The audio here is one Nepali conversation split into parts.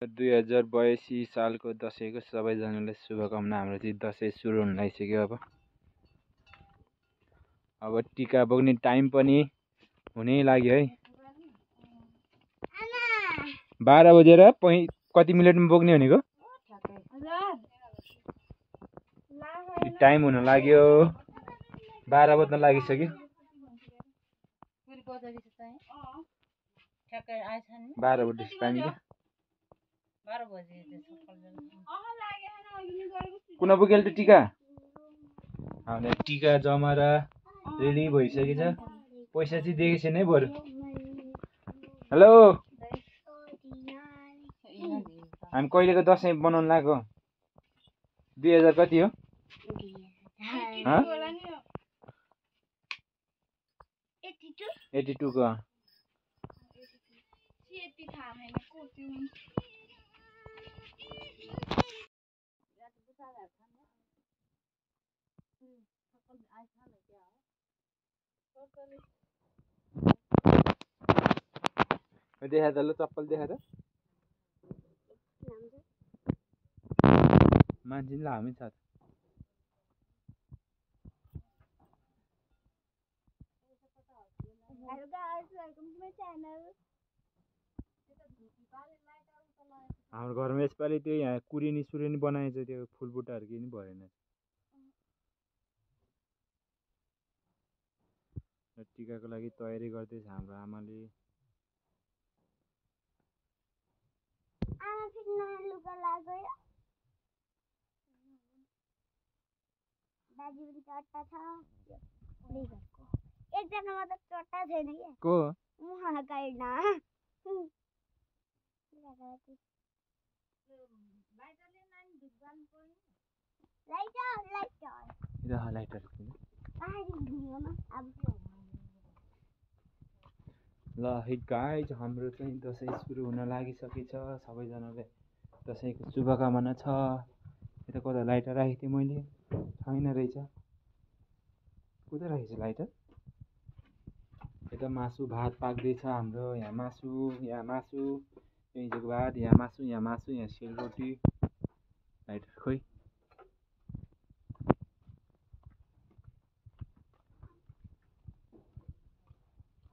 2082 सालको दसैँको सबैजनालाई शुभकामना। हाम्रो चाहिँ दसैँ सुरु हुन लागिसक्यो। अब टिका बोक्ने टाइम पनि हुनै लाग्यो है। 12 बजेर कति मिनेटमा बोक्ने भनेको? टाइम हुन लाग्यो, 12 बज्न लागिसक्यो। 12 बजेपछि पानी क्या कुन पुगेल त टिका? हामीले टिका जमाएर रेडी भइसकेछ। पैसा चाहिँ दिएको छैन है बरु। हेलो, हामी कहिलेको दसैँ बनाउन लाग्यो? 2000 कति हो? 82 को देखा त ल, चप्पल देखा त। मान्छे नि लामै छ। Hello guys, welcome to my channel. हाम्रो घरमा यसपालि त्यो यहाँ कुरेनी सुरेनी बनाएछ, त्यो फुलबुट्टाहरू केही नि भएन। टिकाको लागि तयारी गर्दैछ हाम्रो आमाले। आमा फेरि नयाँ लुगा लाग्यो। दाजु पनि चट्टा छ। एकजना मात्र चट्टा छैन क्या। को? उहाँ गाइडना। ल हिट गाइज, हाम्रो चाहिँ दसैँ सुरु हुन लागिसकेछ। सबैजनालाई दसैँको शुभकामना छ। यता कता लाइटर राखेको थिएँ मैले, छैन रहेछ। कता राखेको छु लाइटर? यता मासु भात पाक्दैछ हाम्रो। यहाँ मासु, यहाँ मासु, हिजोको भात, यहाँ मासु, यहाँ मासु, यहाँ सेलरोटी। लाइटर खोइ।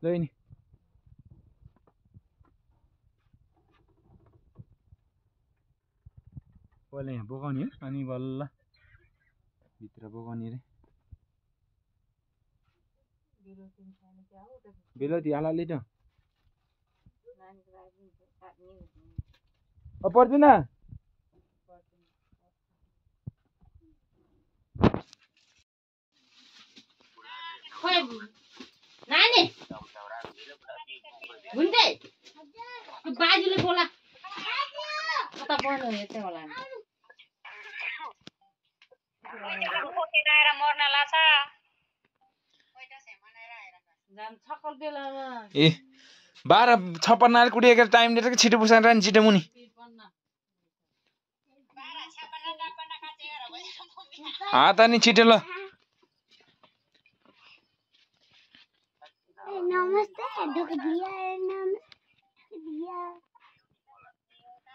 ल नि पहिला यहाँ बोकाउने हो, अनि बल्ल भित्र बोकाउने रे। बेलुती हालले त पर्दैन। नानी हुन्दै बाजुले बोला कता बन्द हेर्दै होला ए 12:56 कुडिएको टाइम दिएर छिटो पुसाएर नि छिटो मुनि। हात अनि छिटो ल।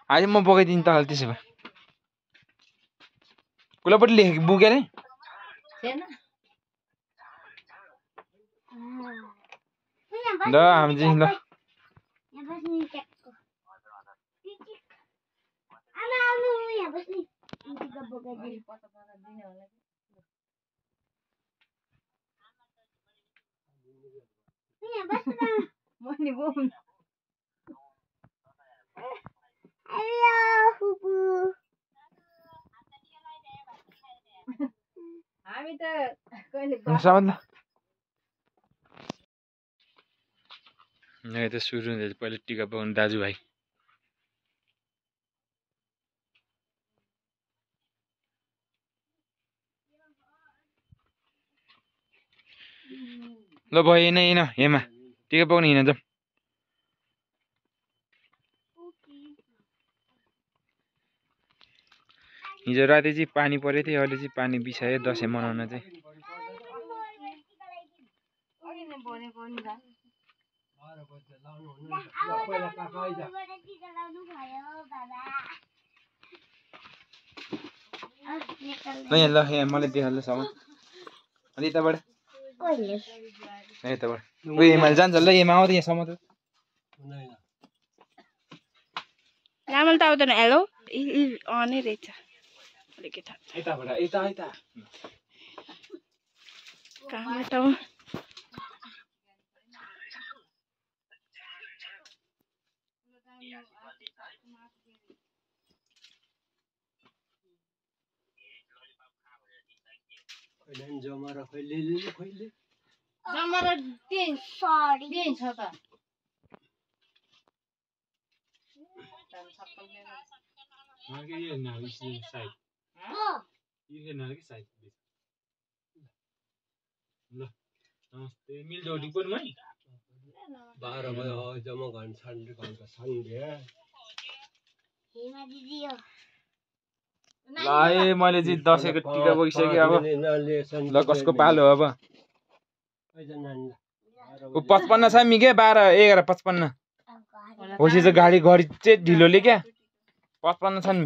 आज म बोकाइदिन्छु त त्यसो भए। कुलापट्टि लेखेको बुक अरे ल हामी चाहिँ ल हामी त कहिले त सुरु हुँदैछ। पहिले टिका बोक्नु दाजुभाइ। ल भयो हिँड हेमा टिका बोक्नु हिँड जाऊ। हिजो राति चाहिँ पानी परेको थियो, अहिले चाहिँ पानी बिसायो दसैँ मनाउन चाहिँ। ल यहाँ मलाई देखाल सामान अनि यताबाट यताबाट उयो मैले जान्छ ल यहाँ आउँदै यहाँ समात रामल त आउँदैन हेलो अनै रहेछ अलिकति यताबाट यता यता कहाँबाट जमरा त्यही छ त नमस्ते मिल्दो डिपोनमा 12 बजे जम्मा गर्न छान्ने घन्टा छान्ने ल ए मैले चाहिँ दसैँको टिका बोकिसकेँ अब ल कसको पालो अब 55 छ मिगे 12 11 55 होसी चाहिँ गाडी चाहिँ ढिलोले क्या 55 छन्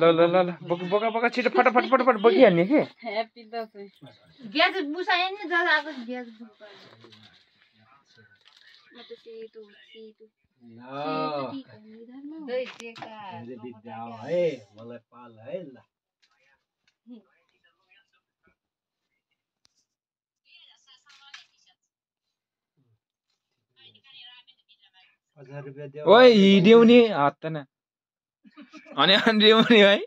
ल ल ल ल बोका बोका छिटो फटाफट फटाफट बोकिहाल्ने कि ह्यापी दसैँ ग्यास बुसायो नि जस आएको ग्यास विद्या है मलाई पाल है ल 1000 रुपैयाँ देऊ ओइ हिड्यौ नि हात त न अनि अन्ड्यौ नि है ल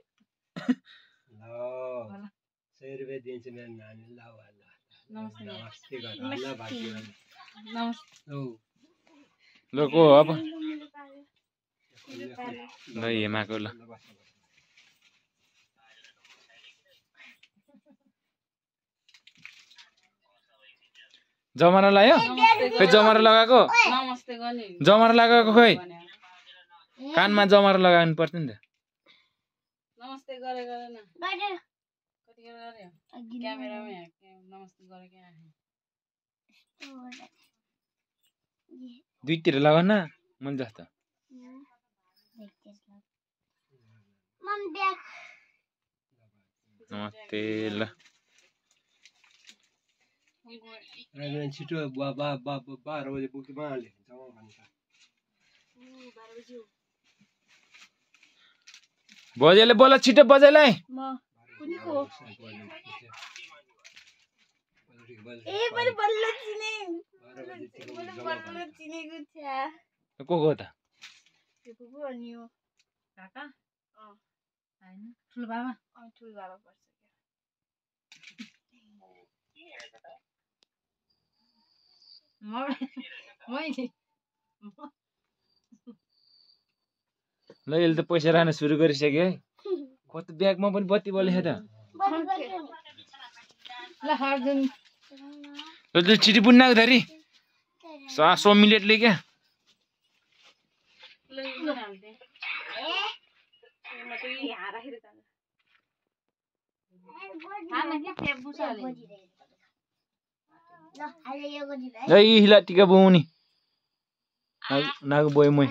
100 रुपैयाँ दिन्छु मेरो नानी ल नमस्ते गर ल भाइ नमस्ते ल को अब ल हेमाको ल जमरा लगायो खै जमरा लगाएको नमस्ते गर्ने जमरा लगाएको खै कानमा जमरा लगाउनु पर्छ नि त नमस्ते गरे गरे न कति गरे क्यामेरामै नमस्ते गरे के दुईतिर लगाउ न मन जस्तो नमस्ते ल छिटो 12 बजे पुग्नु हाल्यो जम्मा भन्छ बजेले बोल छिटो बजेलाई को त काका ठुलो बाबा पर्छ ल यसले त पैसा राख्न सुरु गरिसक्यो है कति ब्यागमा पनि बत्ती बलेछ त ल छिटी बुन्नाको धरी 100 मिनेटले क्या हिला टिका बोउनी नागु बोय मै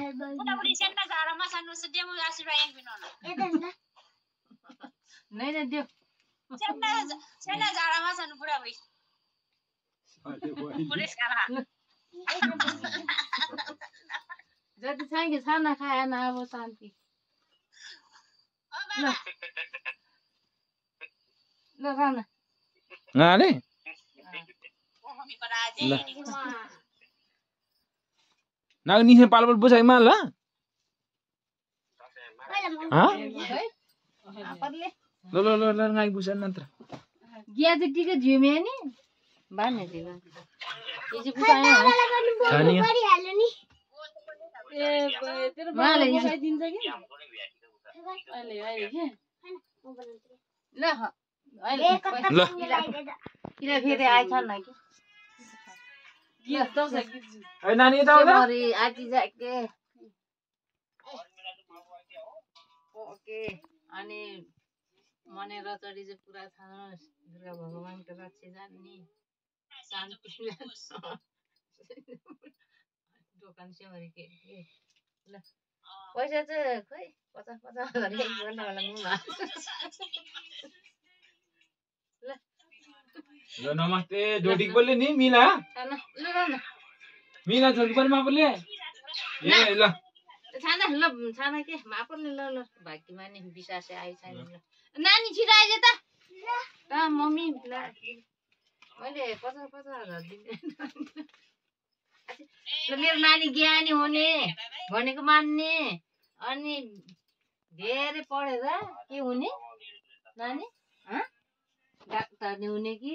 जति चाहिन्छ खाना खाएन अब शान्ति ल खाना गाले नागु निसे पालबल बुझाइ मा ल ल ल ल ल नाइ बुझा नत्र ग्या चाहिँ टिका झिमे नि बान्ने थियो यो चाहिँ बुझायो खानी माले दिन्छ कि अहिले अहिले के ल अहिले ल किन फेरि आइछ न कि ए नानी यता आउँदा आइजाके ओके अनि मने रचडी चाहिँ पुरा छानोस् दुर्गा भगवानको रक्षा जान्ने शान्ति दोकान सेवरी के ल पैसा चाहिँ खोइ 50,000 गर्नु होला मुमा ल नमस्ते जोडिक बोल्ने नि मिला मिला जोडिक बोल्ने मा बोल्ने ए ल छाना ल छाना के मापले ल भाग्यमा नि विश्वासै आइ छैन ल नानी छिटो आइज त मम्मी ल मैले 50,000 दिने ल मेरो नानी ज्ञानी हुने भनेको मान्ने अनि धेरै पढेर के हुने नानी डाक्टर नि हुने कि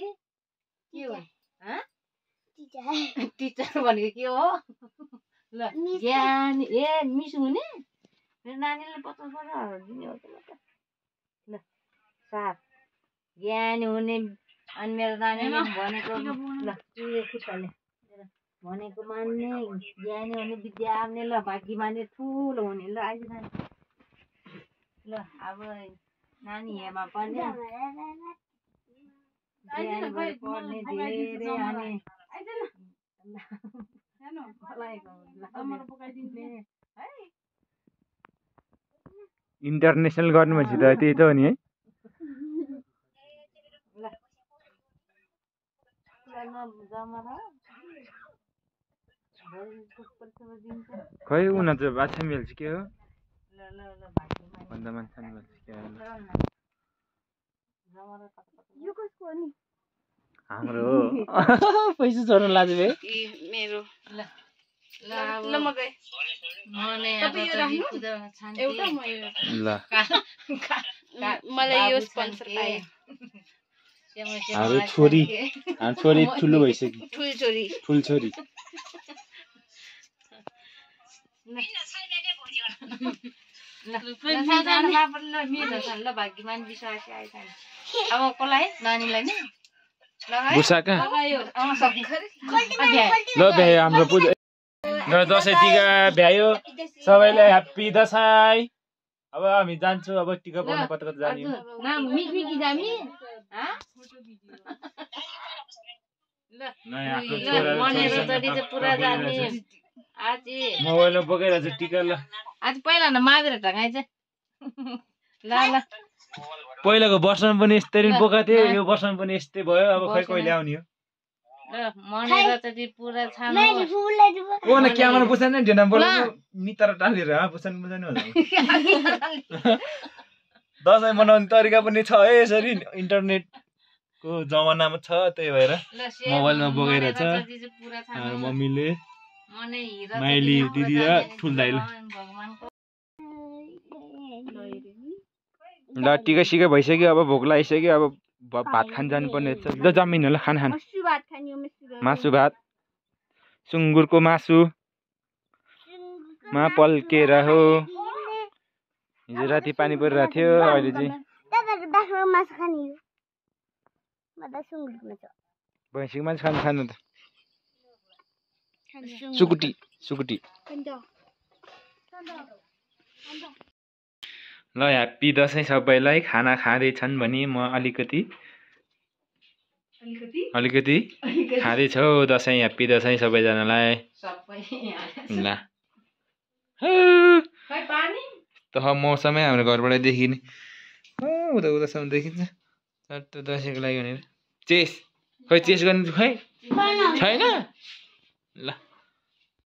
के हो टिचर भनेको के हो ल ज्ञानी ए मिस हुने मेरो नानीले 50,000 दिने हो त ल साफ ज्ञानी हुने अनि मेरो नानीले भनेको ल त्यो खुट्टाले भनेको मान्ने ज्ञानी हुने विद्या आउने ल भाग्य मान्ने ठुलो हुने ल आइज नानी ल अब नानी हेमा पनि ज्ञानी भएर पढ्ने धेरै अनि इन्टरनेसनल गर्नु भनेपछि त त्यही त हो नि है खै उनीहरू चाहिँ बाछा मिल्छ के हो भन्दा मान्छे मिल्छ के हाम्रो पैसा छोड्नु लाग्यो बे मेरो ल म गए एउटा ल मलाई यो स्पोन्सर पाए हाम्रो छोरी ठुलो भइसक्यो ठुल छोरी ल भाग्यमान विश्वास आएछ अब कसलाई नानीलाई नि बुसाका ल भ्यायो हाम्रो पूजा र दसैँ टिका भ्यायो सबैलाई ह्याप्पी दसैँ अब हामी जान्छौँ अब टिका पाउनु कता कता जाने मोबाइलमा बोकेर चाहिँ टिका ल आज पहिला न मागेर ढगाइ चाहिँ ल ल पहिलाको वर्षमा पनि यस्तै बोका थियो यो वर्षमा पनि यस्तै भयो अब खै कहिले आउने हो मनेर चाहिँ पुरा छानो ओ न क्यामेरा बुझ्दैन नि ढेना बोल्नु मितर टालेर बुझ्नु होला दसैँ मनाउने तरिका पनि छ है यसरी इन्टरनेटको जमानामा छ त्यही भएर मोबाइलमा बोकेर छ मम्मीले माइली दिदी र ठुल दाइले ल टिका सिका भइसक्यो अब भोक लागिसक्यो अब भात खान जानुपर्ने छ ल जमिन ल खाना खान मासु भात सुँगुरको मासुमा पल्केर हो हिजो राति पानी परिरहेको थियो अहिले चाहिँ भैँसीको मासु खानु त सुकुटी ल ह्याप्पी दसैँ सबैलाई खाना खाँदैछन् भने म अलिकति खाँदैछौ दसैँ ह्याप्पी दसैँ सबैजनालाई ल त मौसमै हाम्रो घरबाट देखिने उता उतासम्म देखिन्छ चट्ट दसैँको लागि भनेर चेस खै चेस गर्नु खै छैन ल